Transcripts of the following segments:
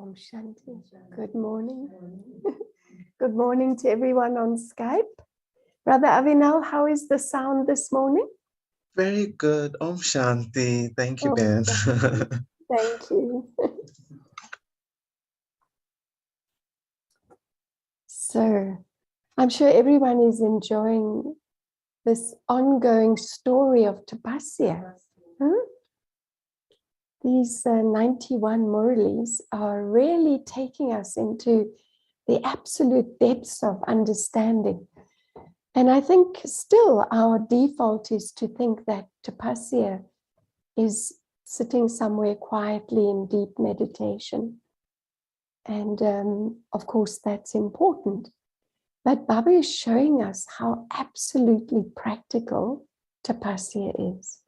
Om Shanti. Good morning. Good morning to everyone on Skype. Brother Avinal, how is the sound this morning? Very good. Om Shanti. Thank you, Om Ben. Shanti. Thank you. So, I'm sure everyone is enjoying this ongoing story of Tapasya. These 91 Murlis are really taking us into the absolute depths of understanding. And I think still our default is to think that Tapasya is sitting somewhere quietly in deep meditation. And of course, that's important. But Baba is showing us how absolutely practical Tapasya is.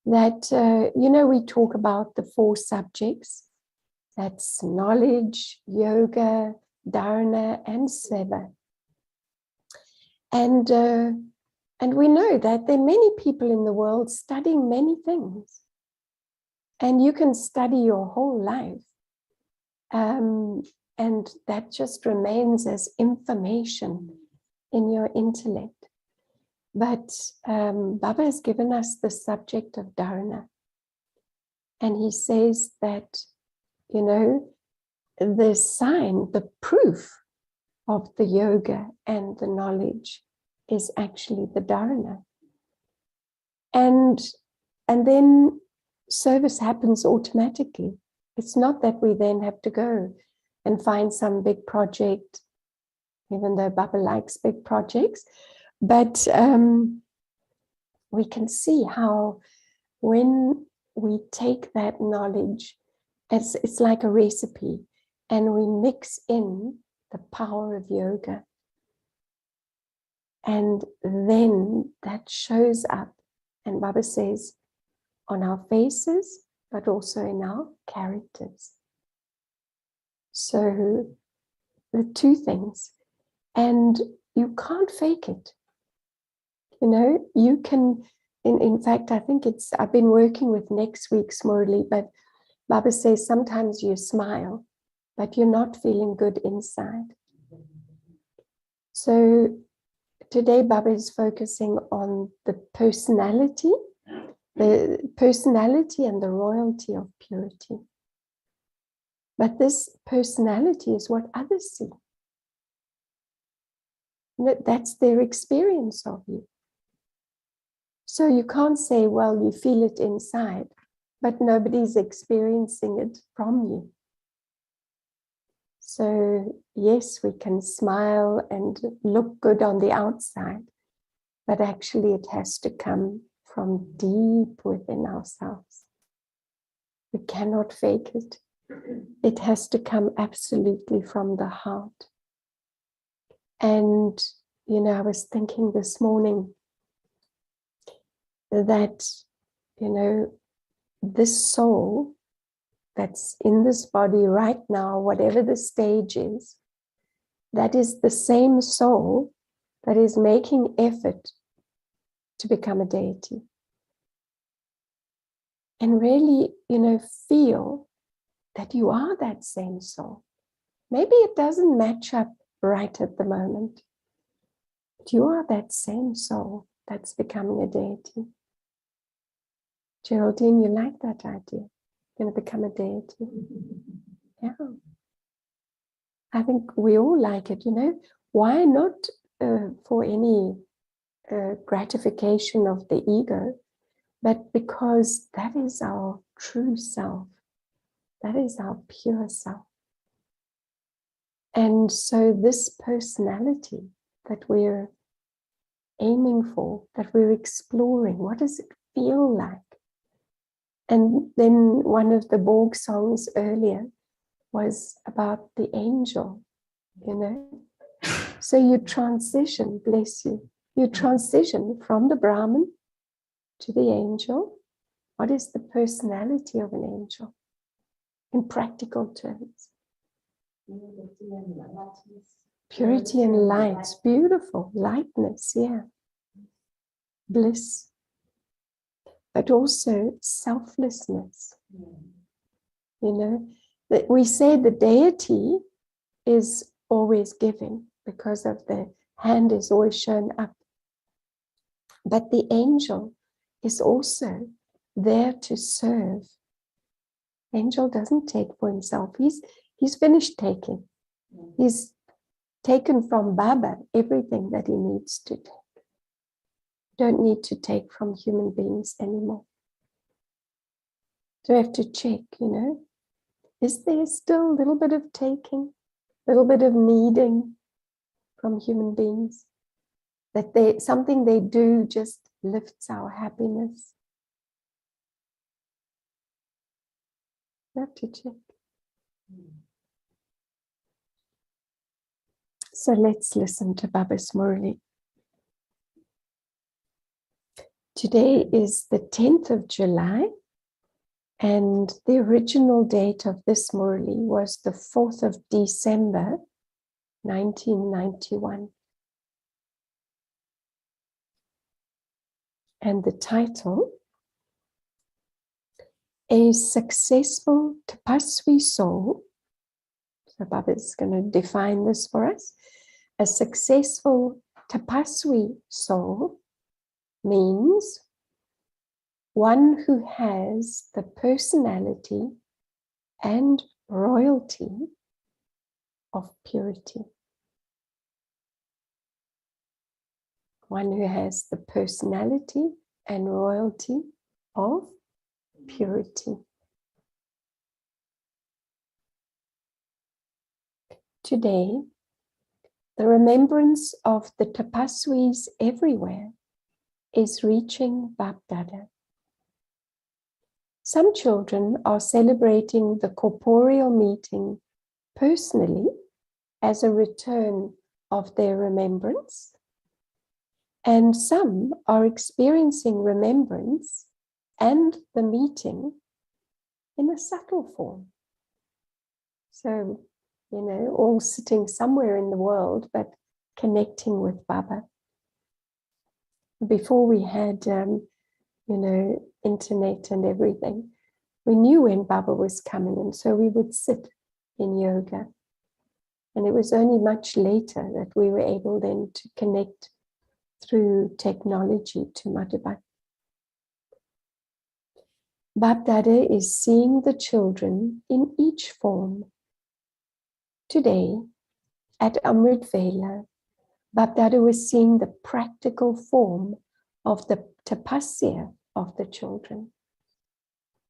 That, we talk about the 4 subjects. That's knowledge, yoga, dharana, and seva. And we know that there are many people in the world studying many things. And you can study your whole life. And that just remains as information in your intellect. But Baba has given us the subject of dharana. And he says that, the sign, the proof of the yoga and the knowledge is actually the dharana. And then service happens automatically. It's not that we then have to go and find some big project, even though Baba likes big projects. But we can see how when we take that knowledge, it's like a recipe, and we mix in the power of yoga. And then that shows up, and Baba says, on our faces, but also in our characters. So the 2 things. And you can't fake it. You can, in fact, I think I've been working with next week's Murli, but Baba says sometimes you smile, but you're not feeling good inside. So today Baba is focusing on the personality and the royalty of purity. But this personality is what others see. That's their experience of you. So you can't say, well, you feel it inside, but nobody's experiencing it from you. So yes, we can smile and look good on the outside, but actually it has to come from deep within ourselves. We cannot fake it. It has to come absolutely from the heart. And, I was thinking this morning that, this soul that's in this body right now, whatever the stage is, that is the same soul that is making effort to become a deity. And really, feel that you are that same soul. Maybe it doesn't match up right at the moment, but you are that same soul that's becoming a deity. Geraldine, you like that idea? You're going to become a deity? Yeah. I think we all like it, Why not for any gratification of the ego, but because that is our true self. That is our pure self. And so this personality that we're aiming for, that we're exploring, what does it feel like? And then one of the Borg songs earlier was about the angel, So you transition, bless you, you transition from the Brahman to the angel. What is the personality of an angel in practical terms? Purity and light, beautiful, lightness, yeah. Bliss. But also selflessness, That we say the deity is always giving because of the hand is always shown up. But the angel is also there to serve. Angel doesn't take for himself. He's finished taking. He's taken from Baba everything that he needs to take. Don't need to take from human beings anymore. So we have to check, is there still a little bit of taking, a little bit of needing from human beings? That something they do just lifts our happiness. We have to check. So let's listen to Baba's Murli. Today is the 10th of July, and the original date of this Murli was the 4th of December, 1991. And the title, A Successful Tapaswi Soul. So Baba is going to define this for us. A successful Tapaswi soul means one who has the personality and royalty of purity. One who has the personality and royalty of purity. Today, the remembrance of the Tapaswis everywhere is reaching Bapdada. Some children are celebrating the corporeal meeting personally as a return of their remembrance, and some are experiencing remembrance and the meeting in a subtle form. So, all sitting somewhere in the world, but connecting with Baba. Before we had, internet and everything, we knew when Baba was coming, and so we would sit in yoga. And it was only much later that we were able then to connect through technology to Madhubha. Bapdada is seeing the children in each form. Today, at Amrit Vela, Bapdada was seeing the practical form of the tapasya of the children.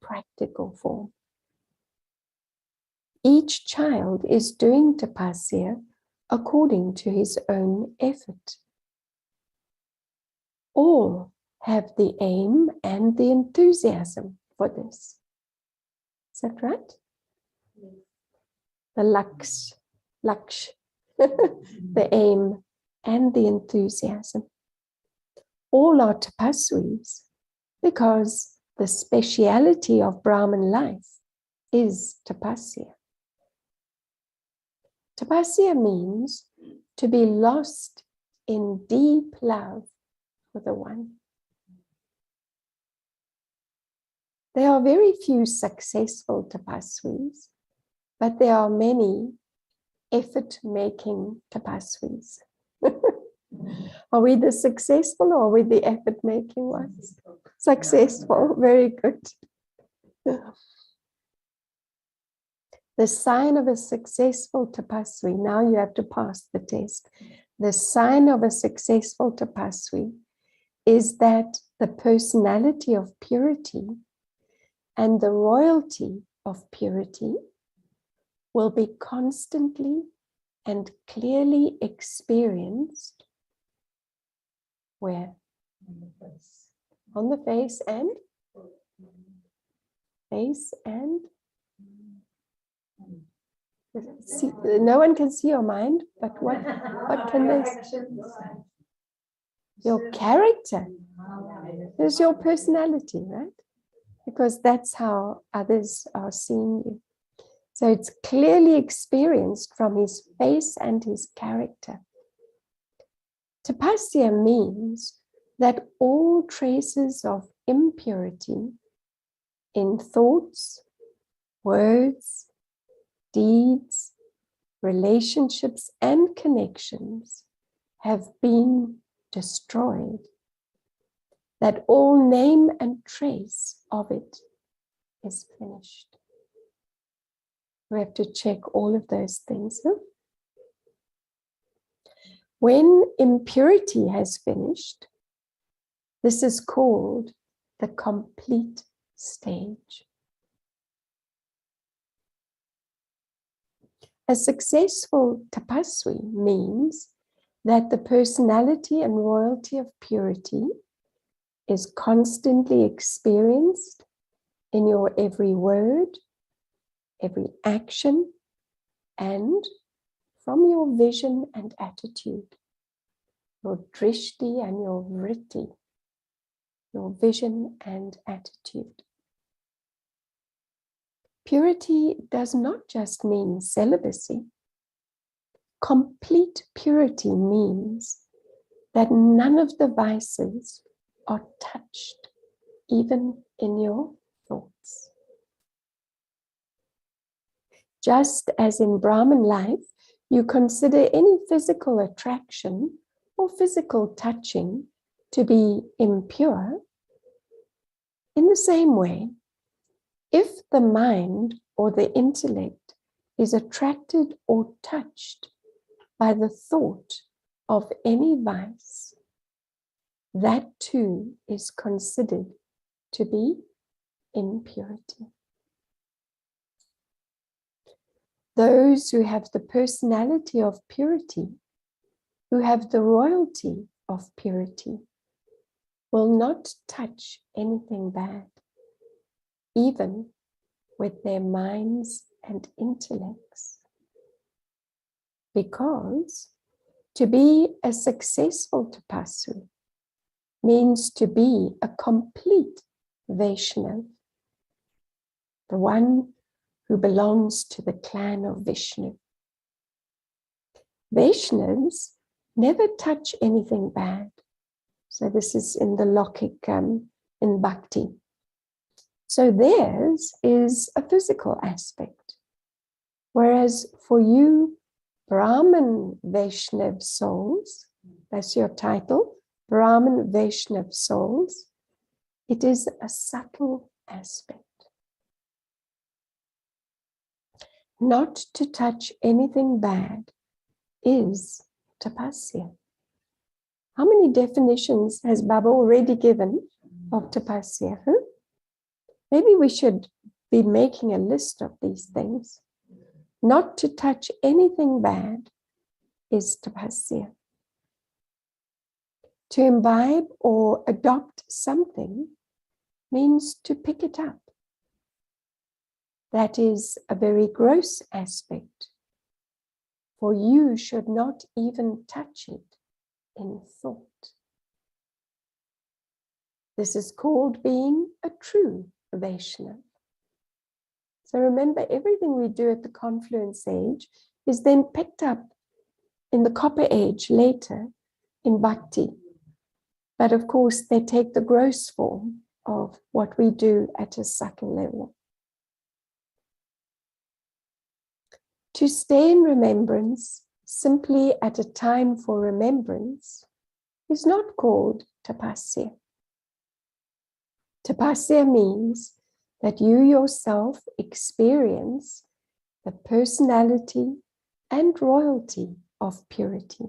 Practical form. Each child is doing tapasya according to his own effort. All have the aim and the enthusiasm for this. Is that right? The laksh, the aim and the enthusiasm. All are tapasvis because the speciality of Brahman life is tapasya. Tapasya means to be lost in deep love for the One. There are very few successful tapasvis, but there are many effort-making tapasvis. Are we the successful or are we the effort-making ones? Successful, very good. The sign of a successful tapasvi, now you have to pass the test. The sign of a successful tapasvi is that the personality of purity and the royalty of purity will be constantly and clearly experienced. Where? On the face and? Face and? See, no one can see your mind, but what can they see? Your character. Is your personality, right? Because that's how others are seeing you. So it's clearly experienced from his face and his character. Tapasya means that all traces of impurity in thoughts, words, deeds, relationships, and connections have been destroyed, that all name and trace of it is finished. We have to check all of those things. Huh? When impurity has finished, this is called the complete stage. A successful tapaswi means that the personality and royalty of purity is constantly experienced in your every word, every action, and from your vision and attitude, your drishti and your vritti, your vision and attitude. Purity does not just mean celibacy. Complete purity means that none of the vices are touched, even in your thoughts. Just as in Brahman life, you consider any physical attraction or physical touching to be impure, in the same way, if the mind or the intellect is attracted or touched by the thought of any vice, that too is considered to be impurity. Those who have the personality of purity, who have the royalty of purity, will not touch anything bad, even with their minds and intellects. Because to be a successful tapaswi means to be a complete Vaishnav, the one who belongs to the clan of Vishnu. Vaishnavas never touch anything bad. So this is in the Lokik, in Bhakti. So theirs is a physical aspect. Whereas for you, Brahman Vaishnav souls, that's your title, Brahman Vaishnav souls, it is a subtle aspect. Not to touch anything bad is tapasya. How many definitions has Baba already given of tapasya? Huh? Maybe we should be making a list of these things. Not to touch anything bad is tapasya. To imbibe or adopt something means to pick it up. That is a very gross aspect, for you should not even touch it in thought. This is called being a true Vaishnav. So remember, everything we do at the confluence age is then picked up in the copper age later in bhakti. But of course, they take the gross form of what we do at a subtle level. To stay in remembrance simply at a time for remembrance is not called tapasya. Tapasya means that you yourself experience the personality and royalty of purity.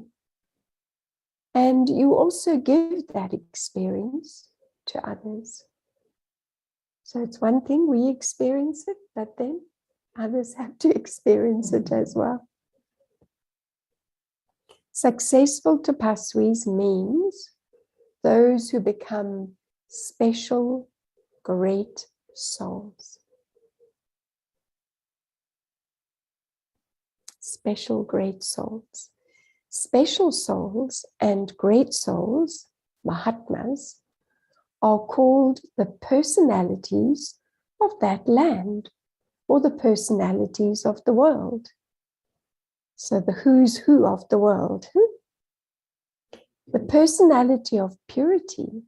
And you also give that experience to others. So it's one thing we experience it, but then others have to experience it as well. Successful tapasvis means those who become special, great souls. Special, great souls. Special souls and great souls, Mahatmas, are called the personalities of that land or the personalities of the world. So the who's who of the world. The personality of purity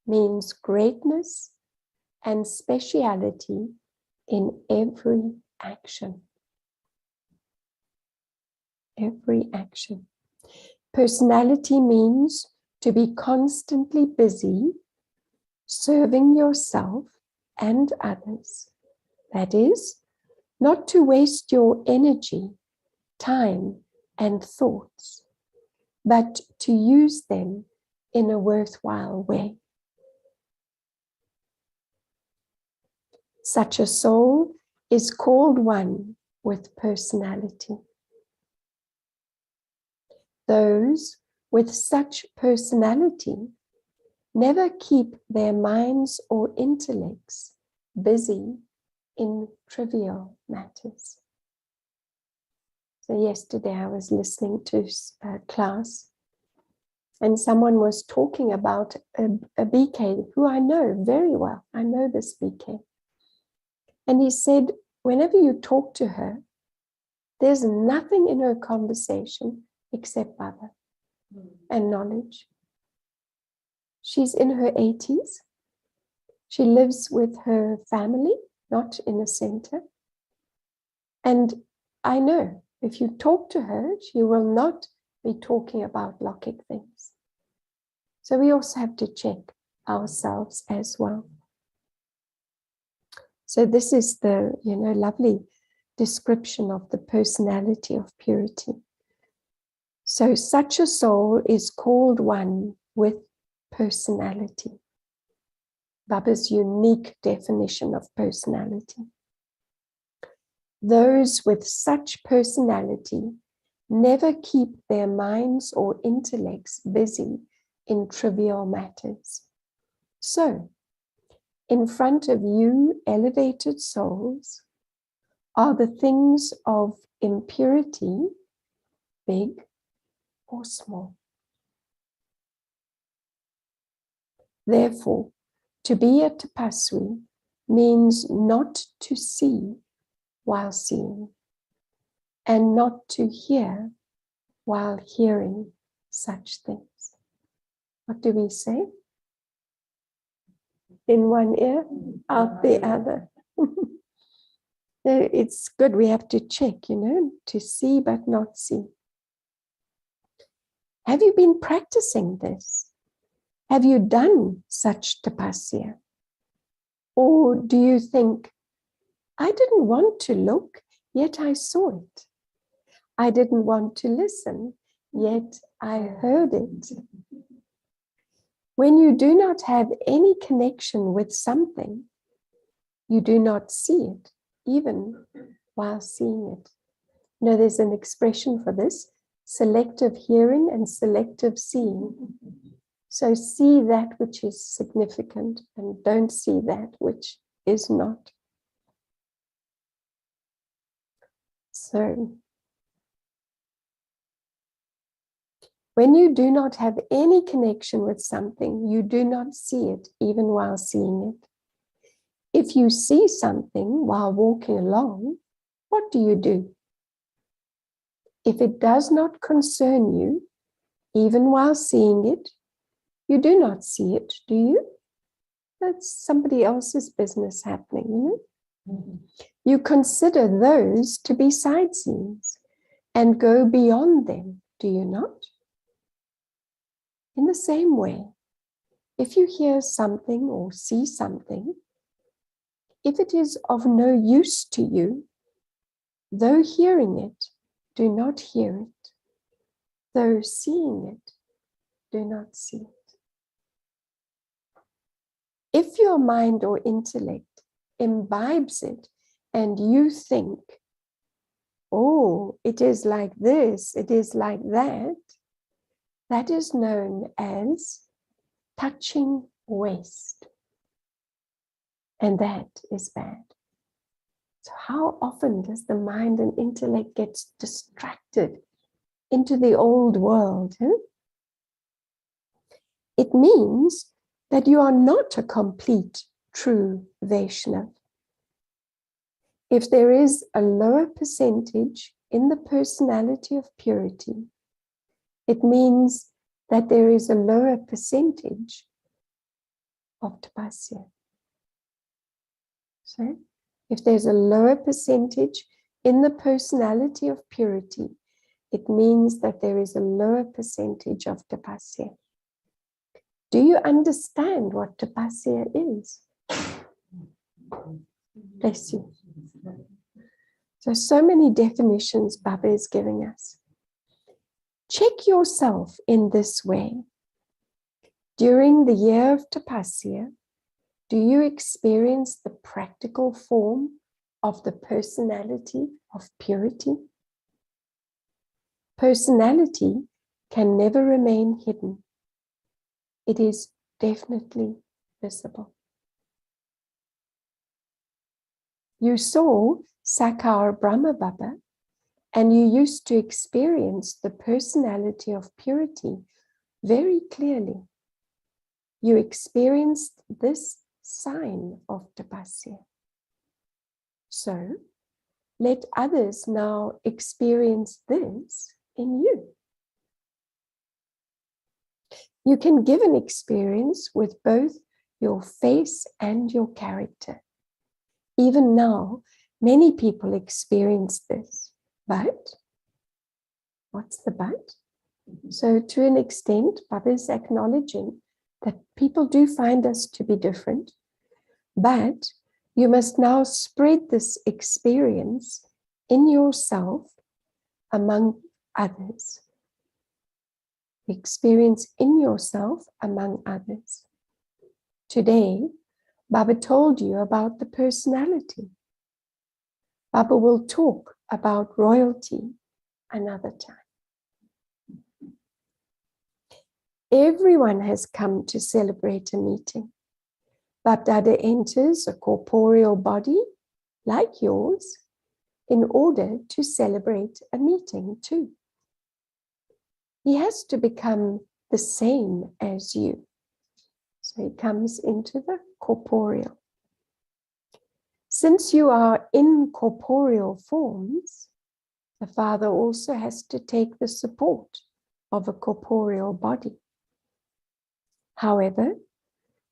means greatness and speciality in every action. every action. Personality means to be constantly busy serving yourself and others. That is, not to waste your energy, time, and thoughts, but to use them in a worthwhile way. Such a soul is called one with personality. Those with such personality never keep their minds or intellects busy in trivial matters. So yesterday I was listening to a class and someone was talking about a BK who I know very well. I know this BK. And he said, whenever you talk to her, there's nothing in her conversation except Baba and knowledge. She's in her 80s. She lives with her family, not in a center. And I know if you talk to her, she will not be talking about Lokkic things. So we also have to check ourselves as well. So this is the, lovely description of the personality of purity. So such a soul is called one with personality. Baba's unique definition of personality. Those with such personality never keep their minds or intellects busy in trivial matters. So, in front of you, elevated souls, are the things of impurity, big or small. Therefore, to be a tapaswi means not to see while seeing, and not to hear while hearing such things. What do we say? In one ear, out the other. It's good, we have to check, to see but not see. Have you been practicing this? Have you done such tapasya? Or do you think, I didn't want to look, yet I saw it. I didn't want to listen, yet I heard it. When you do not have any connection with something, you do not see it, even while seeing it. There's an expression for this, selective hearing and selective seeing. So see that which is significant and don't see that which is not. So, when you do not have any connection with something, you do not see it even while seeing it. If you see something while walking along, what do? If it does not concern you, even while seeing it, you do not see it, do you? That's somebody else's business happening, You consider those to be sightseeings and go beyond them, do you not? In the same way, if you hear something or see something, if it is of no use to you, though hearing it, do not hear it. Though seeing it, do not see it. If your mind or intellect imbibes it and you think, oh, it is like this, it is like that, that is known as touching waste. And that is bad. So how often does the mind and intellect get distracted into the old world? It means that you are not a complete, true Vaishnav. If there is a lower percentage in the personality of purity, it means that there is a lower percentage of tapasya. So, if there's a lower percentage in the personality of purity, it means that there is a lower percentage of tapasya. Do you understand what tapasya is? Bless you. So many definitions Baba is giving us. Check yourself in this way. During the year of tapasya, do you experience the practical form of the personality of purity? Personality can never remain hidden. It is definitely visible. You saw Sakar Brahma Baba, and you used to experience the personality of purity very clearly. You experienced this sign of tapasya. So, let others now experience this in you. You can give an experience with both your face and your character. Even now, many people experience this, but what's the but? So to an extent, Baba is acknowledging that people do find us to be different, but you must now spread this experience in yourself among others. Experience in yourself among others. Today, Baba told you about the personality. Baba will talk about royalty another time. Everyone has come to celebrate a meeting. Bapdada enters a corporeal body like yours in order to celebrate a meeting too. He has to become the same as you. So he comes into the corporeal. Since you are in corporeal forms, the Father also has to take the support of a corporeal body. However,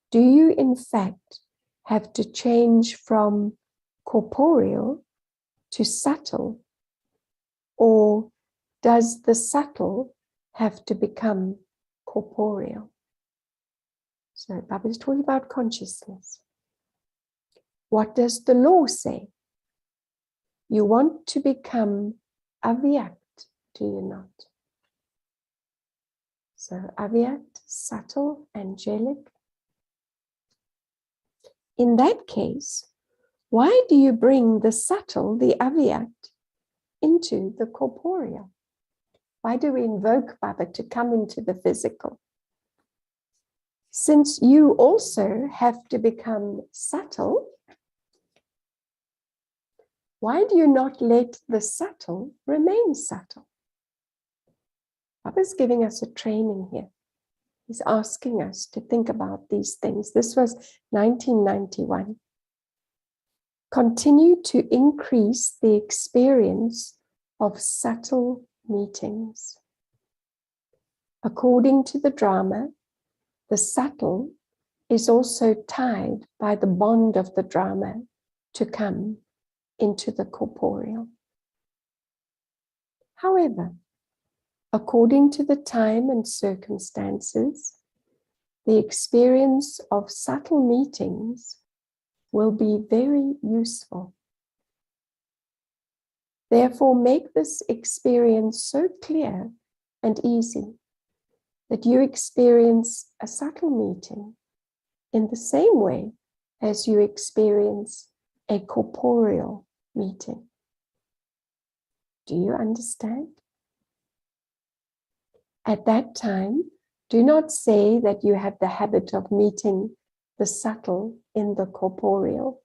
do you in fact have to change from corporeal to subtle, or does the subtle have to become corporeal? So Baba is talking about consciousness. What does the law say? You want to become Avyakt, do you not? So Avyakt, subtle, angelic. In that case, why do you bring the subtle, the Avyakt, into the corporeal? Why do we invoke Baba to come into the physical? Since you also have to become subtle, why do you not let the subtle remain subtle? Baba is giving us a training here. He's asking us to think about these things. This was 1991. Continue to increase the experience of subtle meetings. According to the drama, the subtle is also tied by the bond of the drama to come into the corporeal. However, according to the time and circumstances, the experience of subtle meetings will be very useful. Therefore, make this experience so clear and easy that you experience a subtle meeting in the same way as you experience a corporeal meeting. Do you understand? At that time, do not say that you have the habit of meeting the subtle in the corporeal.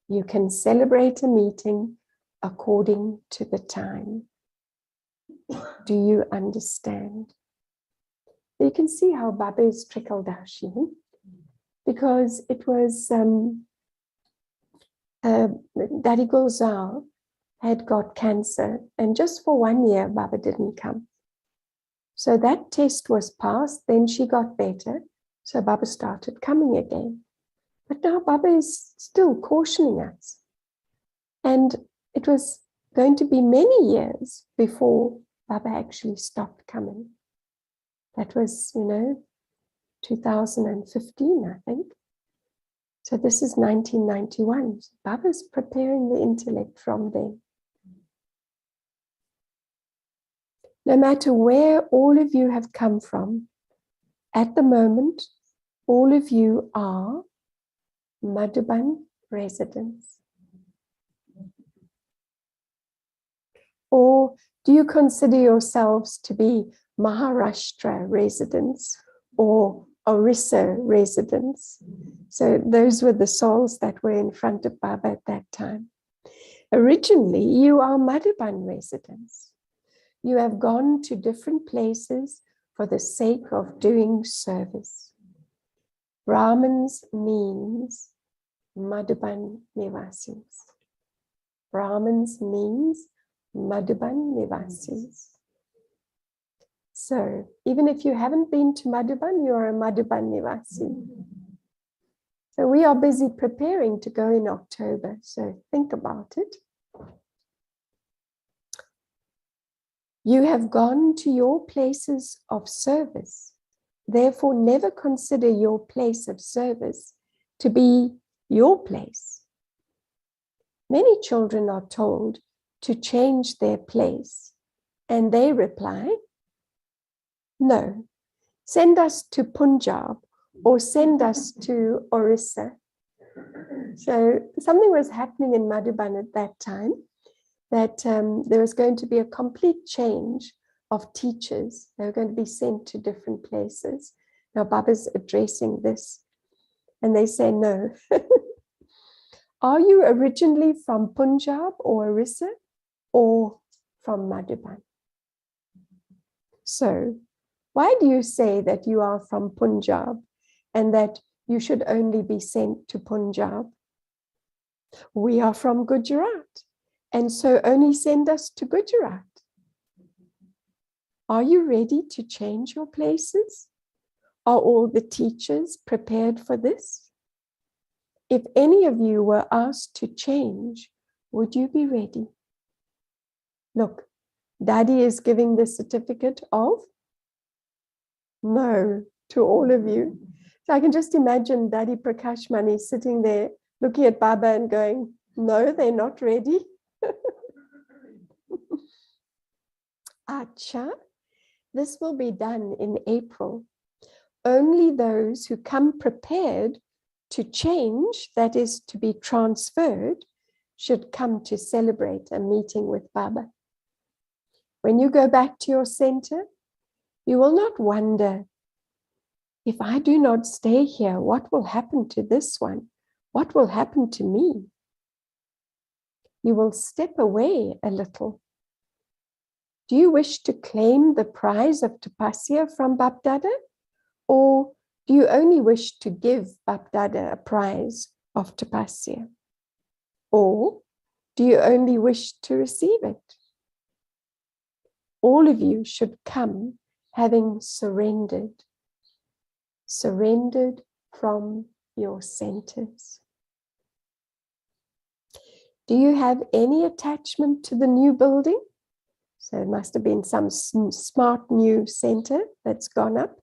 You can celebrate a meeting according to the time. Do you understand? You can see how Baba is Trikaldashi, because it was Daddy Gulzar had got cancer, and just for 1 year, Baba didn't come. So that test was passed, then she got better, so Baba started coming again. But now Baba is still cautioning us. And it was going to be many years before Baba actually stopped coming. That was, 2015, I think. So this is 1991. Baba's preparing the intellect from then. No matter where all of you have come from, at the moment, all of you are Madhuban residents. Or do you consider yourselves to be Maharashtra residents or Orissa residents? So those were the souls that were in front of Baba at that time. Originally, you are Madhuban residents. You have gone to different places for the sake of doing service. Brahmins means Madhuban Nivasis. Brahmins means Madhuban Nivasis. So even if you haven't been to Madhuban, you're a Madhuban Nivasi. So we are busy preparing to go in October. So think about it. You have gone to your places of service. Therefore, never consider your place of service to be your place. Many children are told to change their place, and they reply, no, send us to Punjab or send us to Orissa. So something was happening in Madhuban at that time, that there was going to be a complete change of teachers. They were going to be sent to different places. Now Baba's addressing this, and they say, no. Are you originally from Punjab or Orissa or from Madhuban? So why do you say that you are from Punjab and that you should only be sent to Punjab? We are from Gujarat, and so only send us to Gujarat. Are you ready to change your places? Are all the teachers prepared for this? If any of you were asked to change, would you be ready? Look, Daddy is giving the certificate of no to all of you. So I can just imagine Daddy Prakash Mani sitting there looking at Baba and going, no, they're not ready. Acha, this will be done in April. Only those who come prepared to change, that is to be transferred, should come to celebrate a meeting with Baba. When you go back to your center, you will not wonder, if I do not stay here, what will happen to this one? What will happen to me? You will step away a little. Do you wish to claim the prize of Tapasya from Bapdada? Or do you only wish to give Bapdada a prize of Tapasya? Or do you only wish to receive it? All of you should come having surrendered from your centers. Do you have any attachment to the new building? So it must have been some smart new center that's gone up.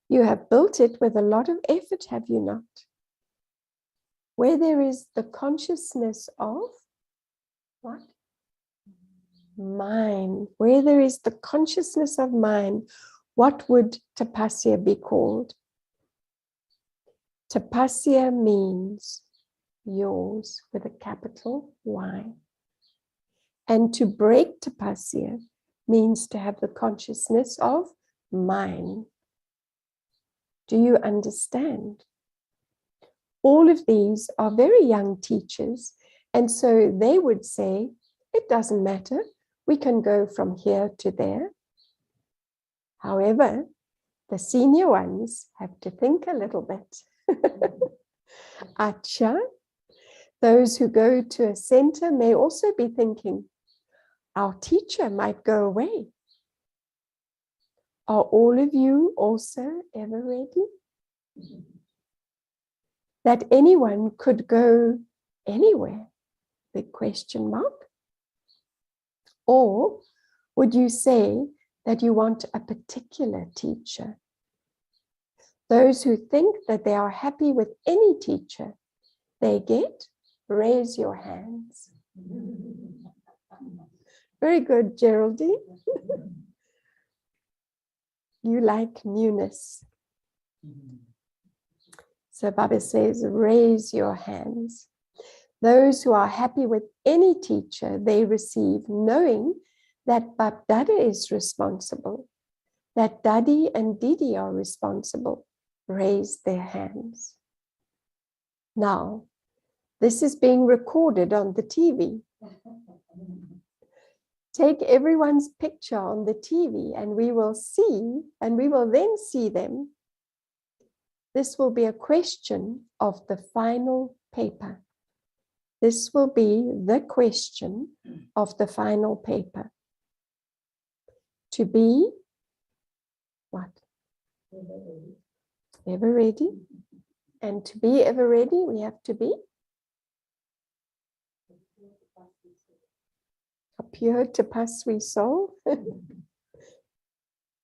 You have built it with a lot of effort, have you not? Where there is the consciousness of what? Mind. Where there is the consciousness of mind, what would tapasya be called? Tapasya means yours with a capital Y. And to break tapasya means to have the consciousness of mine. Do you understand? All of these are very young teachers, and so they would say, it doesn't matter, we can go from here to there. However, the senior ones have to think a little bit. Acha, those who go to a center may also be thinking, our teacher might go away. Are all of you also ever ready? That anyone could go anywhere? Big question mark. Or would you say that you want a particular teacher? Those who think that they are happy with any teacher they get, raise your hands. Very good, Geraldine. You like newness. So Baba says, raise your hands. Those who are happy with any teacher they receive, knowing that Bab Dada is responsible, that Daddy and Didi are responsible, raise their hands. Now, this is being recorded on the TV. Take everyone's picture on the TV and we will then see them. This will be a question of the final paper. This will be the question of the final paper. To be what? Ever ready. And to be ever ready, we have to be a pure tapaswi soul.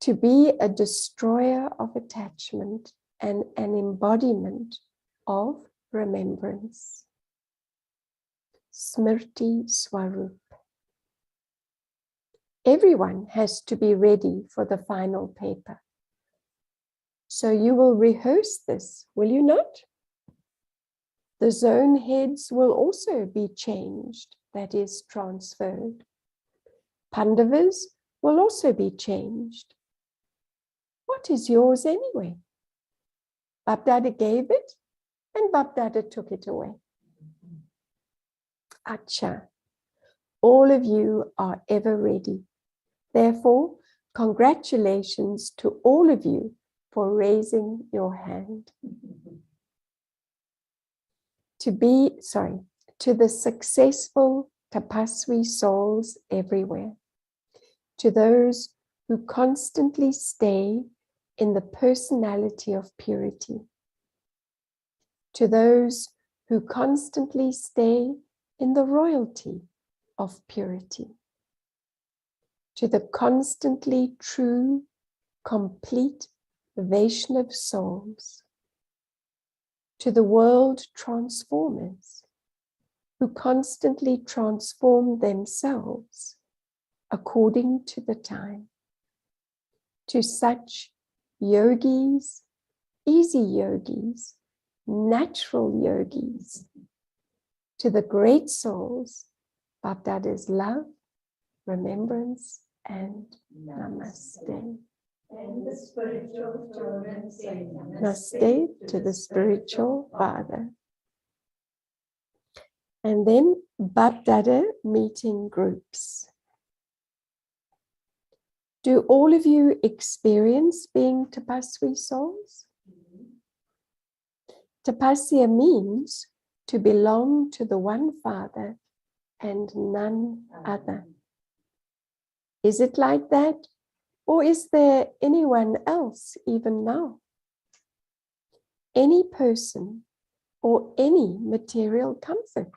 To be a destroyer of attachment and an embodiment of remembrance. Smriti Swarup. Everyone has to be ready for the final paper. So you will rehearse this, will you not? The zone heads will also be changed, that is transferred. Pandavas will also be changed. What is yours anyway? Bab Dada gave it and Bab Dada took it away. Acha, all of you are ever ready. Therefore, congratulations to all of you for raising your hand. To the successful tapaswi souls everywhere, to those who constantly stay in the personality of purity, to those who constantly stay in the royalty of purity, to the constantly true, complete Vaishnav souls, to the world transformers who constantly transform themselves according to the time, to such yogis, easy yogis, natural yogis, to the great souls, Bab Dada's love, remembrance, and namaste. And the spiritual children say Namaste to the spiritual father. And then Bab Dada meeting groups. Do all of you experience being tapaswi souls? Tapasya means to belong to the one Father and none other. Is it like that? Or is there anyone else even now? Any person or any material comfort?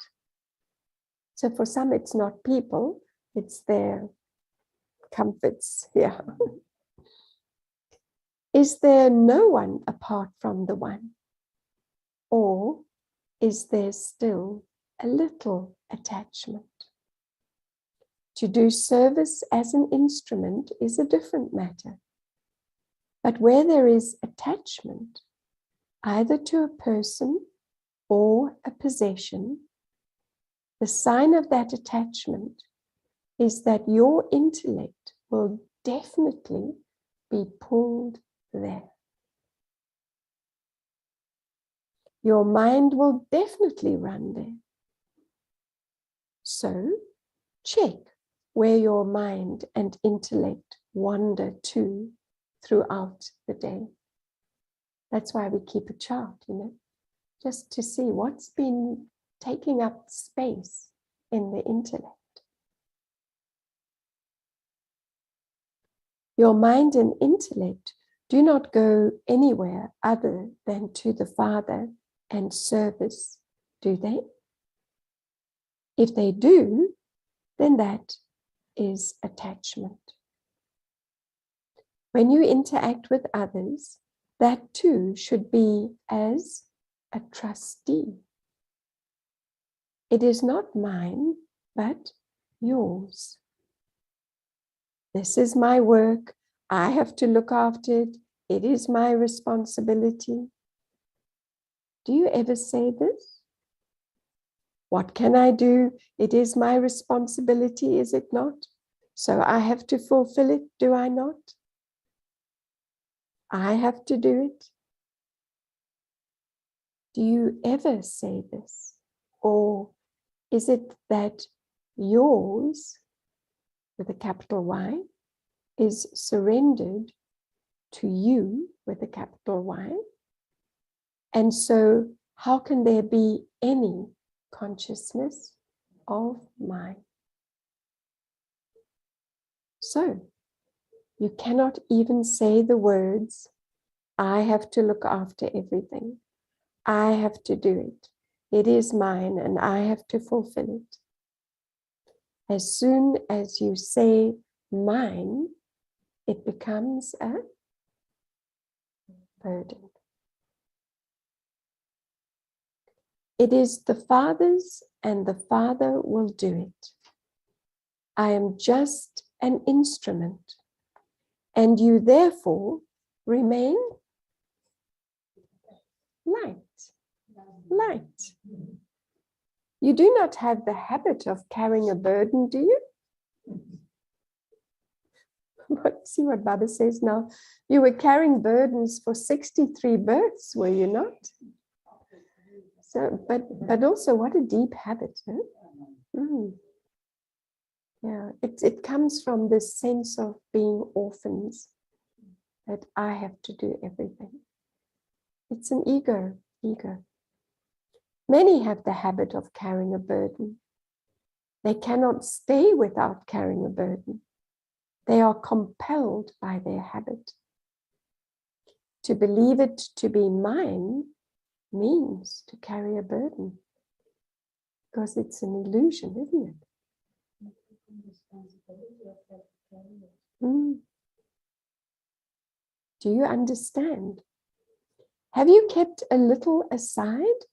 So for some it's not people, it's their comforts. Yeah. Is there no one apart from the one? Or is there still a little attachment? To do service as an instrument is a different matter. But where there is attachment, either to a person or a possession, the sign of that attachment is that your intellect will definitely be pulled there. Your mind will definitely run there. So check where your mind and intellect wander to throughout the day. That's why we keep a chart, just to see what's been taking up space in the intellect. Your mind and intellect do not go anywhere other than to the Father and service, do they? If they do, then that is attachment. When you interact with others, that too should be as a trustee. It is not mine, but yours. This is my work. I have to look after it. It is my responsibility. Do you ever say this? What can I do? It is my responsibility, is it not? So I have to fulfill it, do I not? I have to do it. Do you ever say this? Or is it that yours, with a capital Y, is surrendered to you with a capital Y? And so how can there be any consciousness of mine? So you cannot even say the words, I have to look after everything. I have to do it. It is mine and I have to fulfill it. As soon as you say mine, it becomes a burden. It is the Father's and the Father will do it. I am just an instrument, and you therefore remain light. Light. You do not have the habit of carrying a burden, do you? See what Baba says now. You were carrying burdens for 63 births, were you not? So, but also what a deep habit, huh? Yeah, it comes from this sense of being orphans, that I have to do everything. It's an ego. Many have the habit of carrying a burden. They cannot stay without carrying a burden. They are compelled by their habit. To believe it to be mine means to carry a burden, because it's an illusion, isn't it? Do you understand? Have you kept a little aside,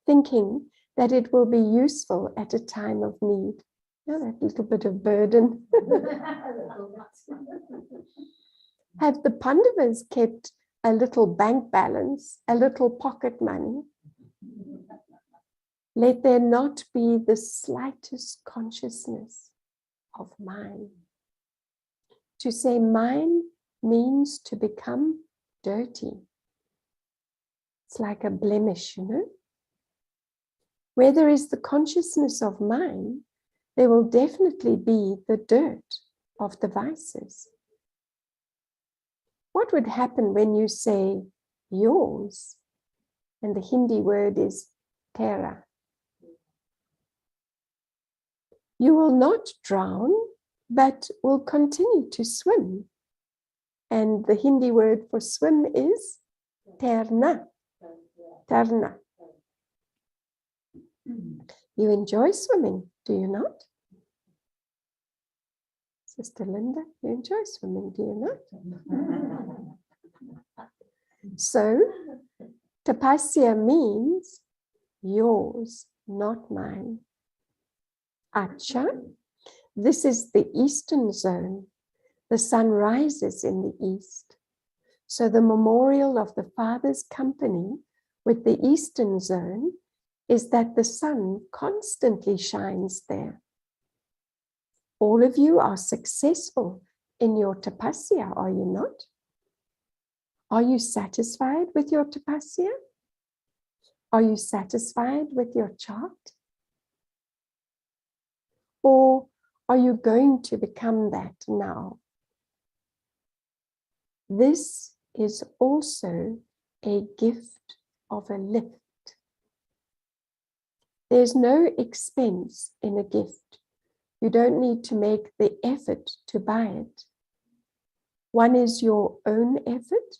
thinking that it will be useful at a time of need? You know, that little bit of burden. Have the Pandavas kept a little bank balance, a little pocket money? Let there not be the slightest consciousness of mine. To say mine means to become dirty. It's like a blemish, you know. Where there is the consciousness of mine, there will definitely be the dirt of the vices. What would happen when you say yours? And the Hindi word is tera. You will not drown, but will continue to swim. And the Hindi word for swim is terna. Terna. You enjoy swimming, do you not? Sister Linda, you enjoy swimming, do you not? So, tapasya means yours, not mine. Acha, this is the eastern zone. The sun rises in the east. So the memorial of the Father's company with the eastern zone is that the sun constantly shines there. All of you are successful in your tapasya, are you not? Are you satisfied with your tapasya? Are you satisfied with your chart? Or are you going to become that now? This is also a gift of a lift. There's no expense in a gift. You don't need to make the effort to buy it. One is your own effort,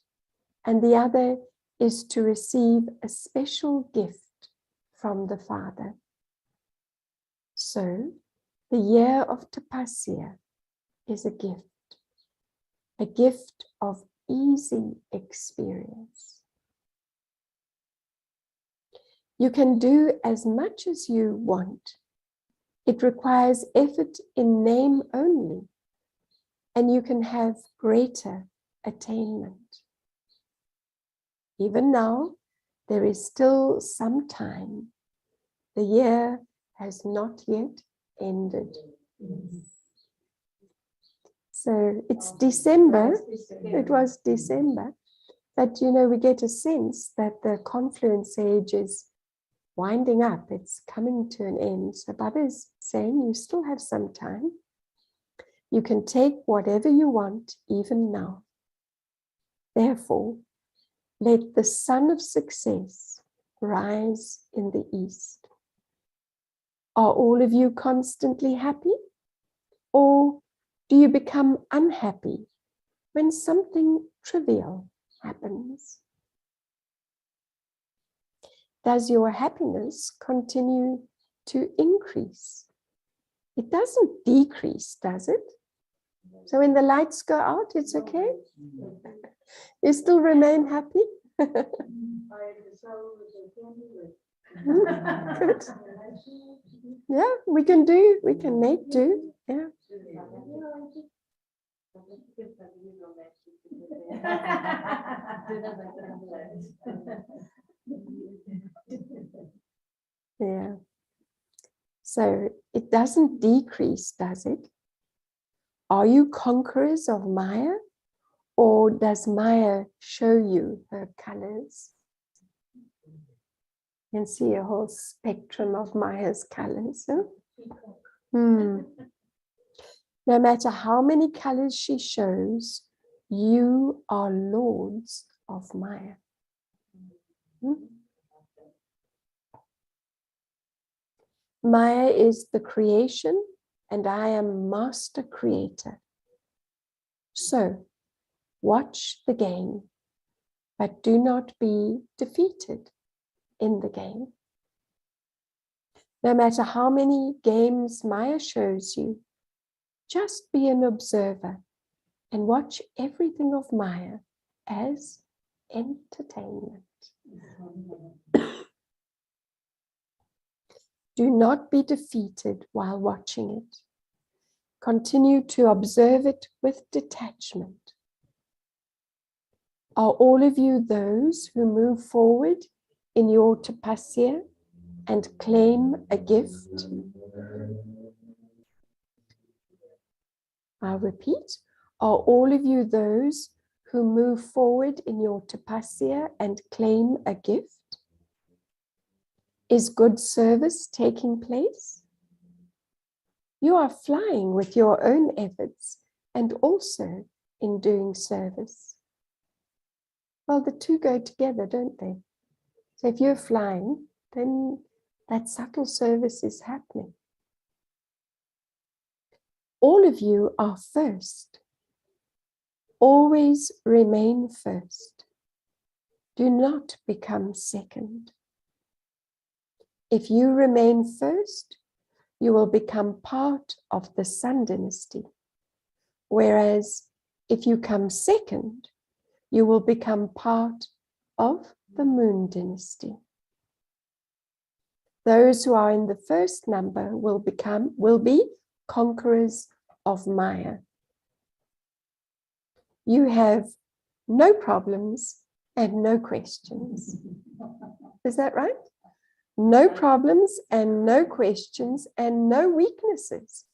and the other is to receive a special gift from the Father. So, The year of Tapasya is a gift of easy experience. You can do as much as you want. It requires effort in name only, and you can have greater attainment. Even now, there is still some time. The year has not yet ended. So it's December. It was December. But, we get a sense that the confluence age is winding up. It's coming to an end. So Baba is saying you still have some time. You can take whatever you want, even now. Therefore, let the sun of success rise in the east. Are all of you constantly happy? Or do you become unhappy when something trivial happens? Does your happiness continue to increase? It doesn't decrease, does it? So when the lights go out, it's okay? You still remain happy? Good. Yeah, we can make do. Yeah. Yeah. So it doesn't decrease, does it? Are you conquerors of Maya, or does Maya show you her colors? You can see a whole spectrum of Maya's colors. Huh? No matter how many colors she shows, you are lords of Maya. Maya is the creation, and I am master creator. So, watch the game, but do not be defeated in the game. No matter how many games Maya shows you, just be an observer and watch everything of Maya as entertainment. Do not be defeated while watching it. Continue to observe it with detachment. Are all of you those who move forward in your tapasya and claim a gift? I'll repeat. Are all of you those who move forward in your tapasya and claim a gift? Is good service taking place? You are flying with your own efforts and also in doing service. Well, the two go together, don't they? So if you're flying, then that subtle service is happening. All of you are first. Always remain first. Do not become second. If you remain first, you will become part of the Sun dynasty. Whereas if you come second, you will become part of the Moon dynasty. Those who are in the first number will be conquerors of Maya. You have no problems and no questions. Is that right? No problems and no questions and no weaknesses.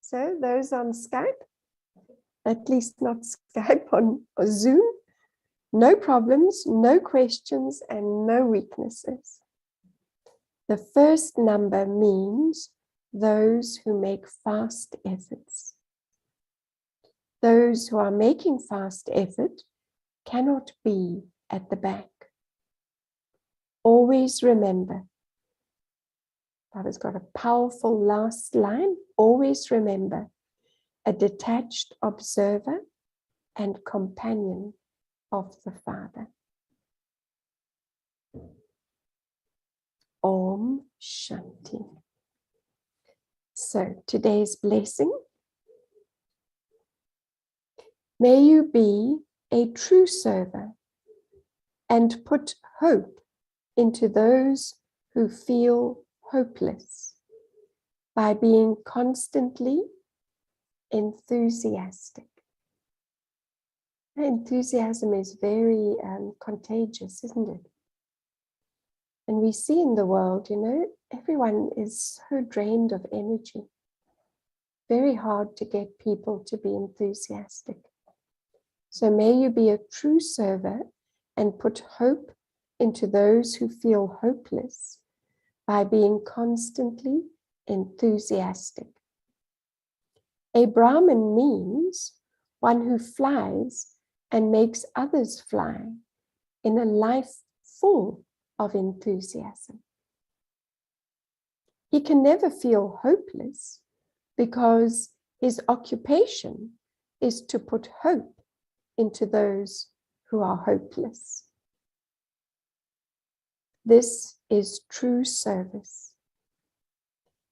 So those on Skype, at least not Skype, on Zoom, no problems, no questions and no weaknesses. The first number means those who make fast efforts. Those who are making fast effort cannot be at the back. Always remember, Baba's got a powerful last line. Always remember, a detached observer and companion of the Father. Om Shanti. So today's blessing. May you be a true server and put hope into those who feel hopeless by being constantly enthusiastic. Enthusiasm is very contagious, isn't it? And we see in the world, everyone is so drained of energy. Very hard to get people to be enthusiastic. So may you be a true server and put hope into those who feel hopeless by being constantly enthusiastic. A Brahmin means one who flies and makes others fly in a life full of enthusiasm. He can never feel hopeless because his occupation is to put hope into those who are hopeless. This is true service.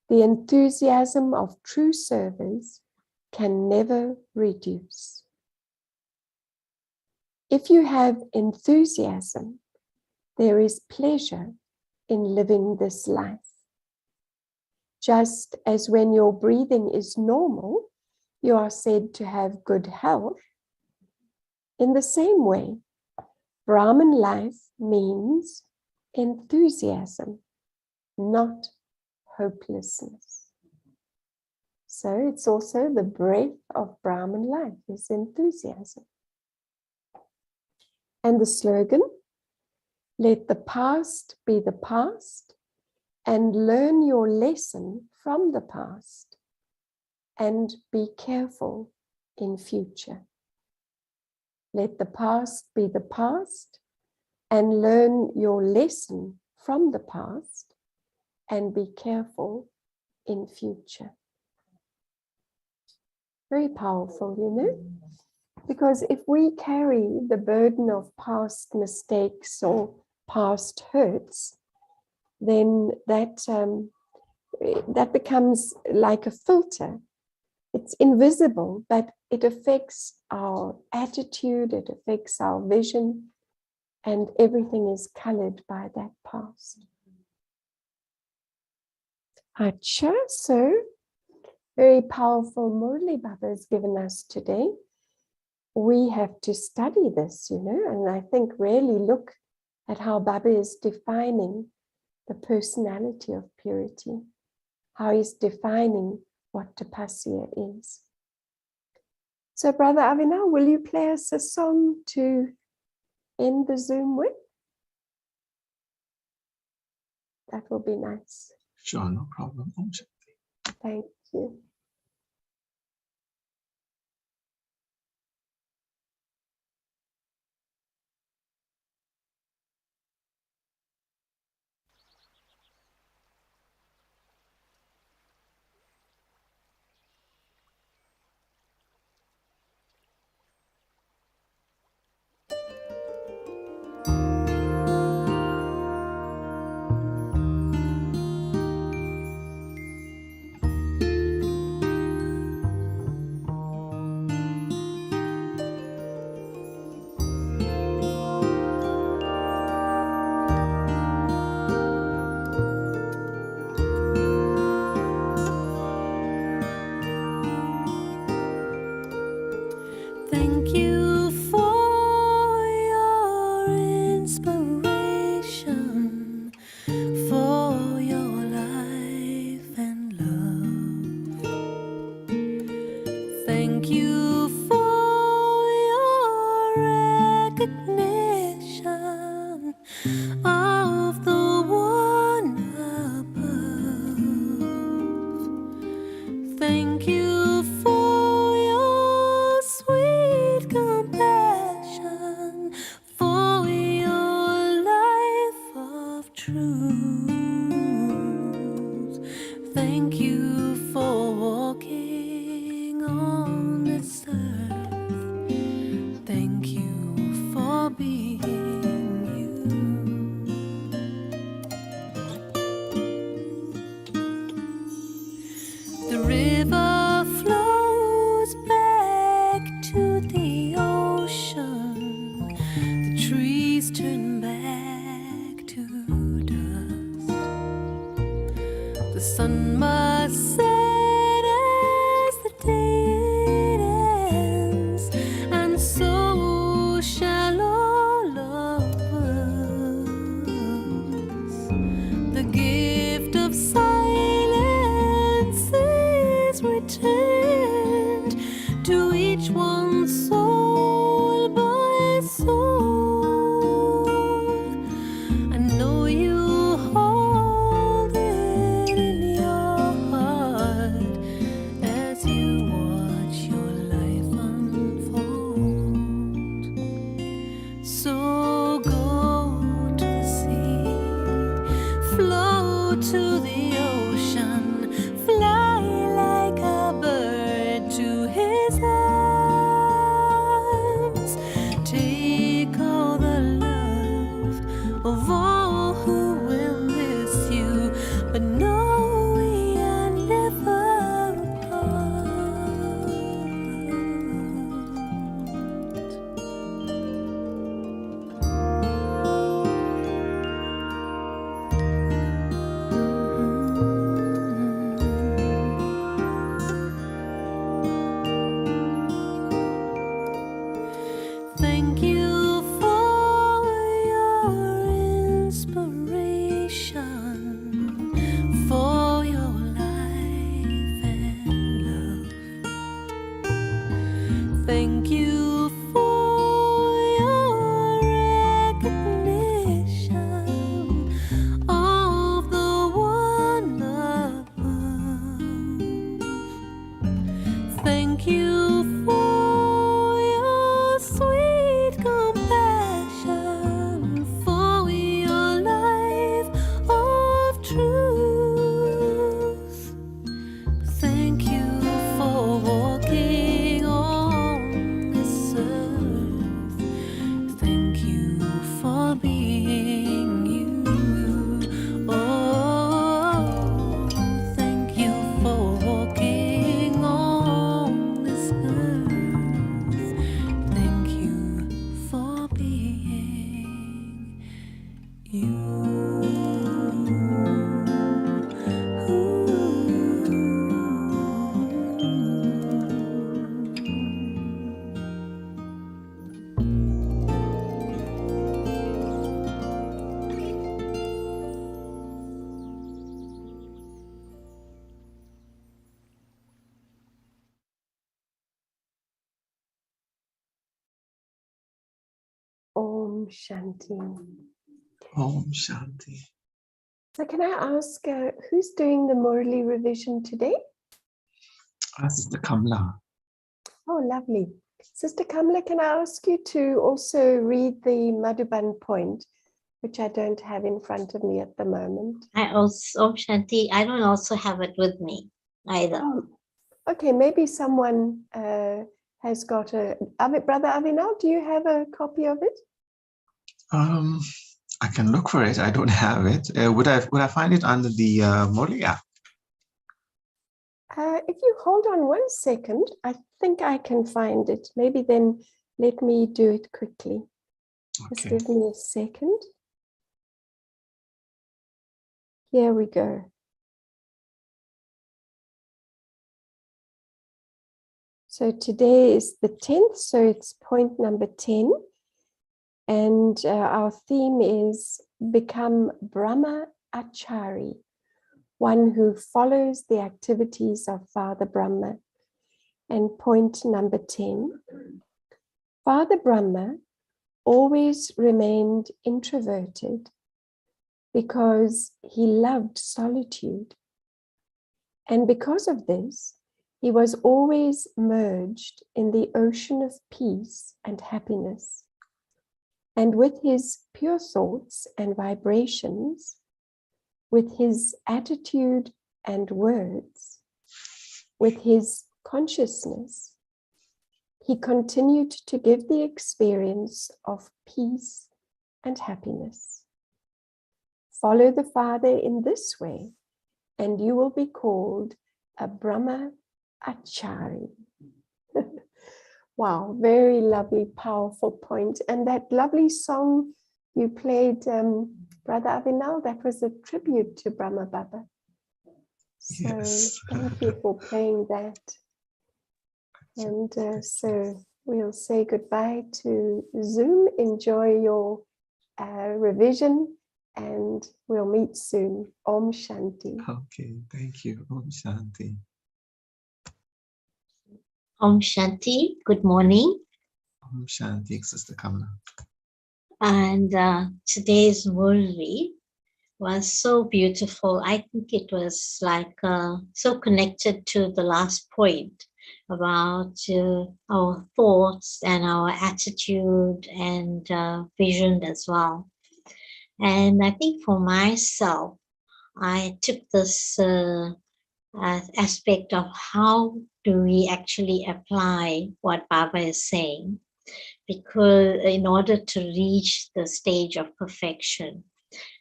The enthusiasm of true servers can never reduce. If you have enthusiasm, there is pleasure in living this life. Just as when your breathing is normal, you are said to have good health. In the same way, Brahman life means enthusiasm, not hopelessness. So it's also the breath of Brahman life is enthusiasm. And the slogan, let the past be the past and learn your lesson from the past and be careful in future. Let the past be the past and learn your lesson from the past and be careful in future. Very powerful, because if we carry the burden of past mistakes or past hurts, then that becomes like a filter. It's invisible, but it affects our attitude, it affects our vision, and everything is colored by that past. Acha, so very powerful Murli Baba has given us today. We have to study this, and I think really look at how Baba is defining the personality of purity, how he's defining what tapasya is. So Brother Avinav, will you play us a song to end the Zoom with? That will be nice. Sure, no problem. Om Shanti. Thank you. Thank you for your inspiration, for your life and love. Thank you for your recognition of the one above. Thank you for your sweet compassion, for your life of truth. Thank you for walking on this earth. Thank you for being you. The sun must set as the day ends, and so shall all of us. The gift of silence is returned to each one, soul by soul. I know you hold it in your heart as you watch your life unfold. So go to the sea, flow to the ocean, fly like a bird to his arms. Take all the love of all who will miss you, but know we are never apart. Thank you for your inspiration, for your life and love. Thank you for your recognition of the one above. Thank you for your sweet compassion, for your life of truth. Thank you for walking on this earth. Thank you for being you. Oh, thank you for walking on this earth. Thank you for being you. Om Shanti. Om Shanti. So can I ask who's doing the Murli revision today? Sister Kamla. Oh, lovely. Sister Kamla, can I ask you to also read the Madhuban point, which I don't have in front of me at the moment? I also, Om Shanti, I don't also have it with me either. Okay, maybe someone has got Brother Avinal, do you have a copy of it? I can look for it. I don't have it. Would I find it under the Murli app? If you hold on 1 second, I think I can find it. Maybe then let me do it quickly. Just Okay. give me a second. Here we go. So today is the 10th, so it's point number 10. And our theme is become Brahma Achari, one who follows the activities of Father Brahma. And point number 10, Father Brahma always remained introverted because he loved solitude. And because of this, he was always merged in the ocean of peace and happiness. And with his pure thoughts and vibrations, with his attitude and words, with his consciousness, he continued to give the experience of peace and happiness. Follow the Father in this way, and you will be called a Brahma Achari. Wow, very lovely, powerful point. And that lovely song you played, Brother Avinal, that was a tribute to Brahma Baba. So Yes. thank you for playing that. And so we'll say goodbye to Zoom. Enjoy your revision and we'll meet soon. Om Shanti. Okay, thank you. Om Shanti. Om Shanti, good morning. Om Shanti, Sister Kamala. And today's Murli was so beautiful. I think it was like so connected to the last point about our thoughts and our attitude and vision as well. And I think for myself, I took this aspect of how do we actually apply what Baba is saying, because in order to reach the stage of perfection.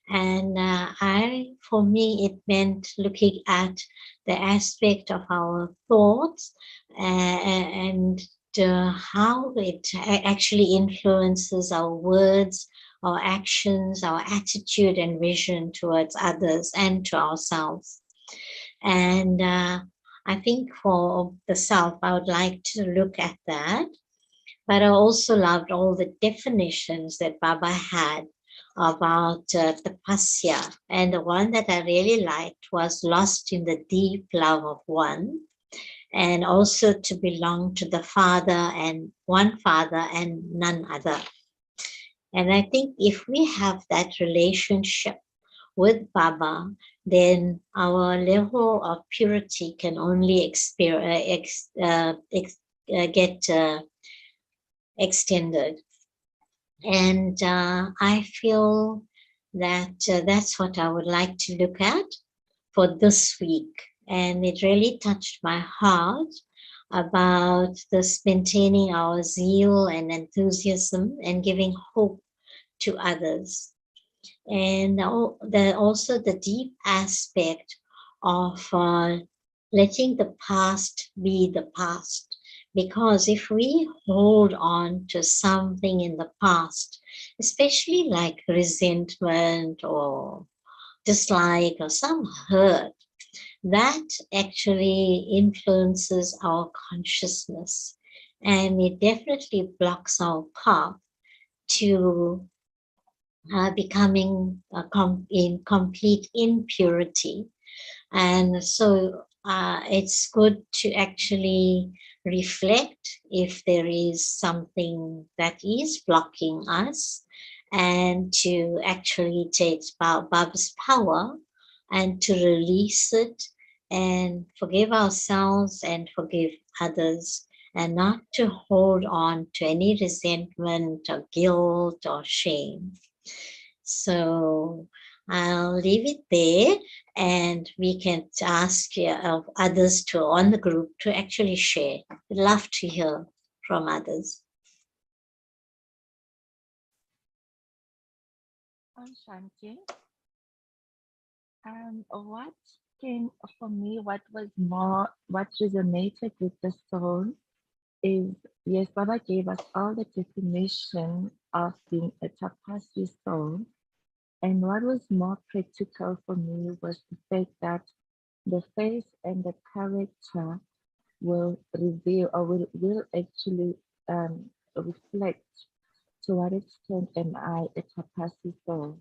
And for me, it meant looking at the aspect of our thoughts and how it actually influences our words, our actions, our attitude and vision towards others and to ourselves. And I think for the self, I would like to look at that. But I also loved all the definitions that Baba had about tapasya. And the one that I really liked was lost in the deep love of one, and also to belong to the Father and one Father and none other. And I think if we have that relationship with Baba, then our level of purity can only get extended. And I feel that that's what I would like to look at for this week. And it really touched my heart about this maintaining our zeal and enthusiasm and giving hope to others. And also the deep aspect of letting the past be the past. Because if we hold on to something in the past, especially like resentment or dislike or some hurt, that actually influences our consciousness, and it definitely blocks our path to becoming in complete impurity. And so it's good to actually reflect if there is something that is blocking us, and to actually take Baba's power and to release it and forgive ourselves and forgive others, and not to hold on to any resentment or guilt or shame. So I'll leave it there, and we can ask others to on the group to actually share. We'd love to hear from others. Shanti. What came for me, what resonated with the soul is, yes, Baba gave us all the definition of being a tapasya soul. And what was more practical for me was the fact that the face and the character will reveal or will actually reflect to what extent am I a tapasya soul.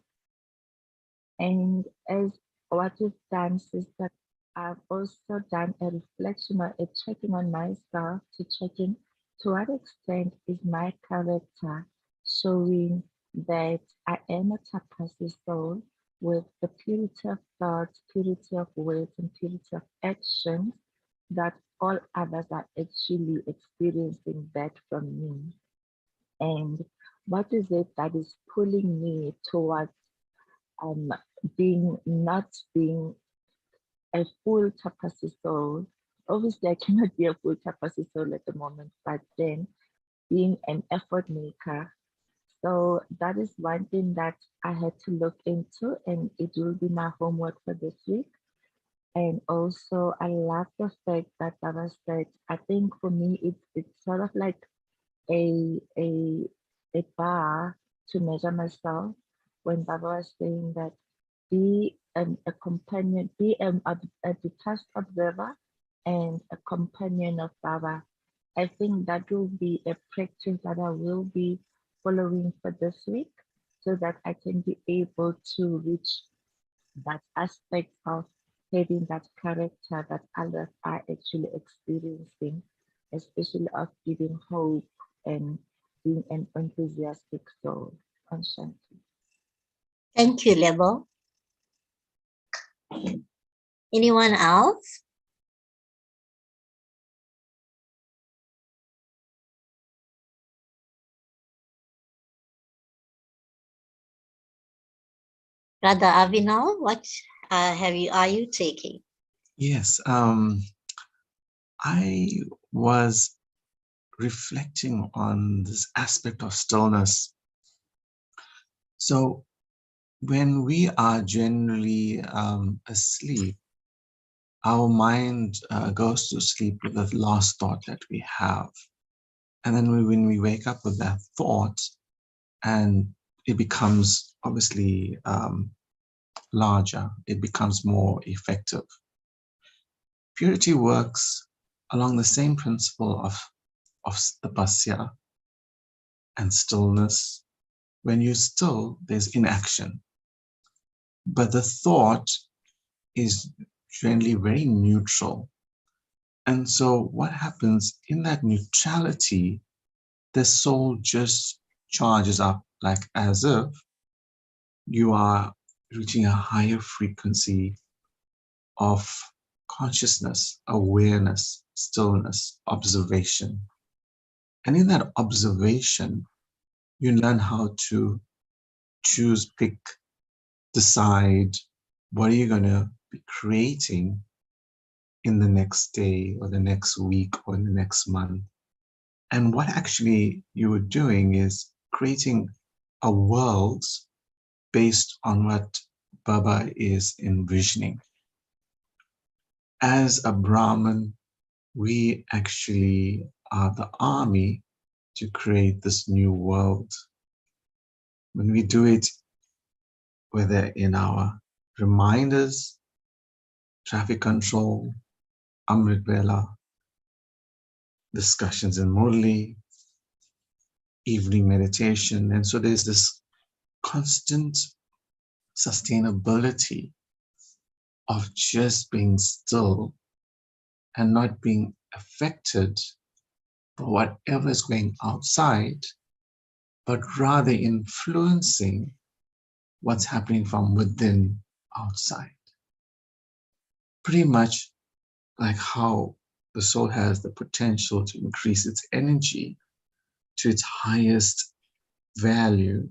And as what you've done, sister, I've also done a reflection or a checking on myself to check in to what extent is my character showing that I am a tapasya soul with the purity of thoughts, purity of words, and purity of actions, that all others are actually experiencing that from me. And what is it that is pulling me towards not being a full tapasya soul? Obviously, I cannot be a full tapasya soul at the moment, but then being an effort maker. So that is one thing that I had to look into, and it will be my homework for this week. And also, I love the fact that Baba said, I think for me, it's sort of like a bar to measure myself, when Baba was saying that be a companion, a detached observer and a companion of Baba. I think that will be a practice that I will be following for this week so that I can be able to reach that aspect of having that character that others are actually experiencing, especially of giving hope and being an enthusiastic soul. Shanti. Thank you, Lebo. Anyone else? Brother Avinal, what are you taking? Yes, I was reflecting on this aspect of stillness. So when we are generally asleep, our mind goes to sleep with the last thought that we have. And then when we wake up with that thought, and it becomes obviously larger, it becomes more effective. Purity works along the same principle of tapasya and stillness. When you're still, there's inaction. But the thought is generally very neutral. And so what happens in that neutrality, the soul just charges up, like as if you are reaching a higher frequency of consciousness, awareness, stillness, observation. And in that observation, you learn how to choose, pick, decide what are you going to be creating in the next day or the next week or in the next month. And what actually you were doing is creating a world based on what Baba is envisioning. As a Brahmin, we actually are the army to create this new world. When we do it, whether in our reminders, traffic control, Amrit Vela, discussions in Murli, evening meditation. And so there's this constant sustainability of just being still and not being affected by whatever is going outside, but rather influencing what's happening from within outside. Pretty much like how the soul has the potential to increase its energy to its highest value.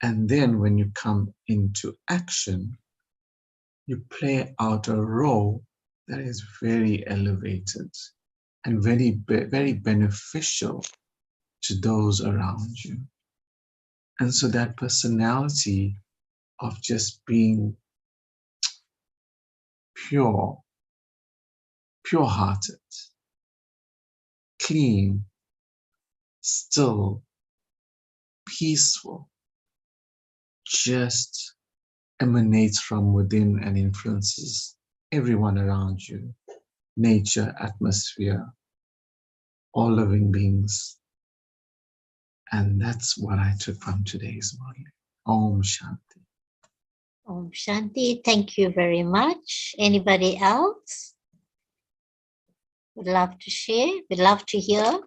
And then when you come into action, you play out a role that is very elevated and very beneficial to those around you. And so that personality of just being pure-hearted, clean, still, peaceful, just emanates from within and influences everyone around you, nature, atmosphere, all living beings. And that's what I took from today's morning. Om Shanti. Om Shanti, thank you very much. Anybody else would love to share? Would love to hear?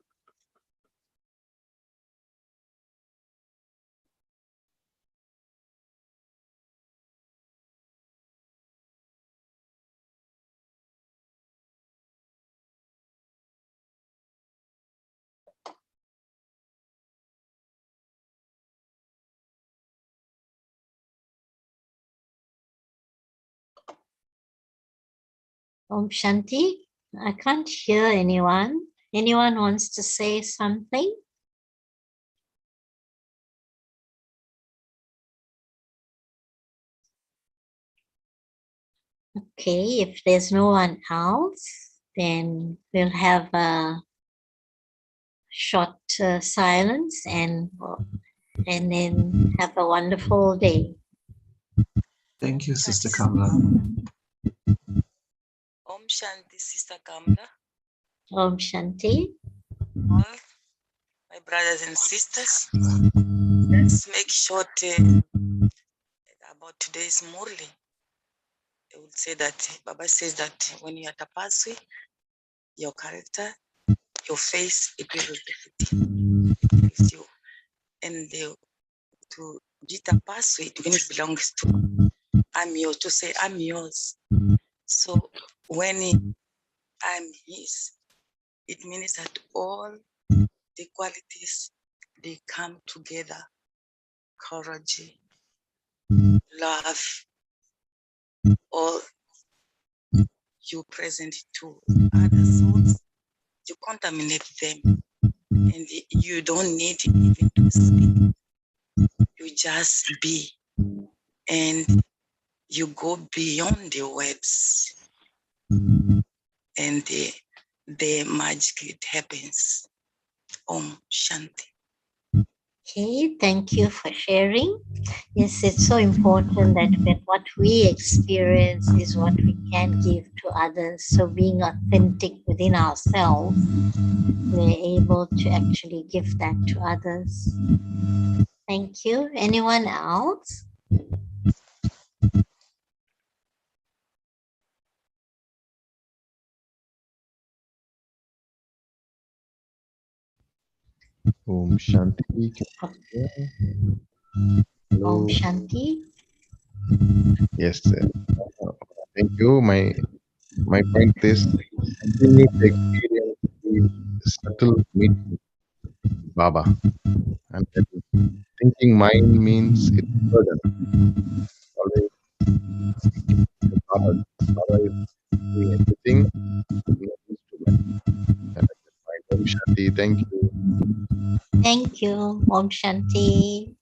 Om Shanti, I can't hear anyone. Anyone wants to say something? Okay, if there's no one else, then we'll have a short silence and then have a wonderful day. Thank you, Sister Kamla. Om Shanti, Sister Kamla. Om Shanti. All my brothers and sisters, let's make short about today's Murli. I would say that Baba says that when you are tapaswi, your character, your face, it will reflect you. And to be tapaswi, it means belongs to I'm yours, to say I'm yours. So when I'm his, it means that all the qualities, they come together. Courage, love, all you present to other souls, you contaminate them. And you don't need even to speak. You just be. And you go beyond the words. And the magic, it happens. Om Shanti. Okay, thank you for sharing. Yes, it's so important that what we experience is what we can give to others. So being authentic within ourselves, we're able to actually give that to others. Thank you. Anyone else? Om Shanti. Hello. Om Shanti. Yes, thank you. My point is continue to experience the subtle meeting with Baba, and then thinking mind means it's burden. Always Baba, Baba is doing everything. No instrument. And I just find Om Shanti. Thank you. Thank you. Om Shanti.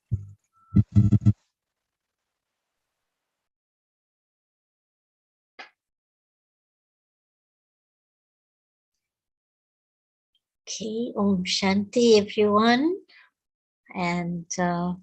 Okay, Om Shanti, everyone. And